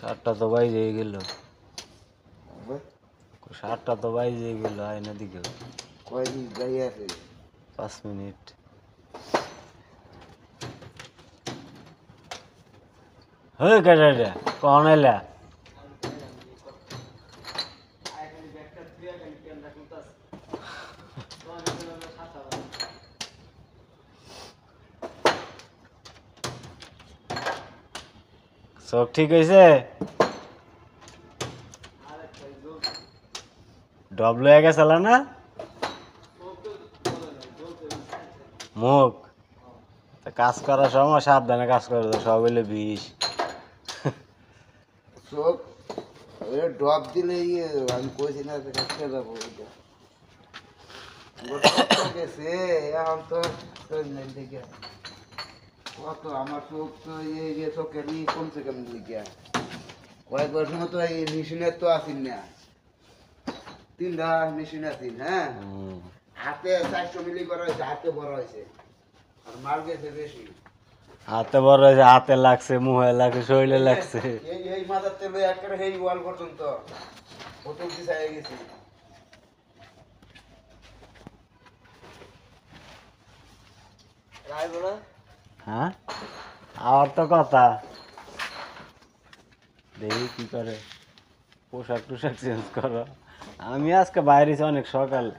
7টা তো বাইজে গেল। 7টা তো বাইজে গেল, আয় না দিকে। কয়দিন যাই আছে 5 মিনিট। হয়ে গেছে রে, কখন এলা? সব ঠিক হয়েছে? ডবল হয়ে গেছিল না মুখ? তা কাজ করার সময় সাবধানে কাজ করে তো, সব হইলে বিষ। চোখ ড্রপ দিলে আমি কইছি না কাছে যাবো গেছে এখন তো দেখে কত আমার চোখ তো এই চোখের নিয়ে কমছে কেমন দিকে কয়েক বছর মতো এই মেশিনের তো আসিন না 3টা মেশিন আসিন। হ্যাঁ, হাতে 400 মিলি করা হয়েছে, হাতে বড় হয়েছে আর মার গেছে বেশি। হাতে বড় হয়েছে, হাতে লাগছে, মুহে লাগছে, শরীরে লাগছে। এই মাথার তেলে একেবারে এই ওয়াল পর্যন্ত কত দিশা হয়ে গেছে। হ্যাঁ, আর তো কথা দেখি কি করে, পোশাক টোশাক চেঞ্জ করো। আমি আজকে বাইরে অনেক সকালে।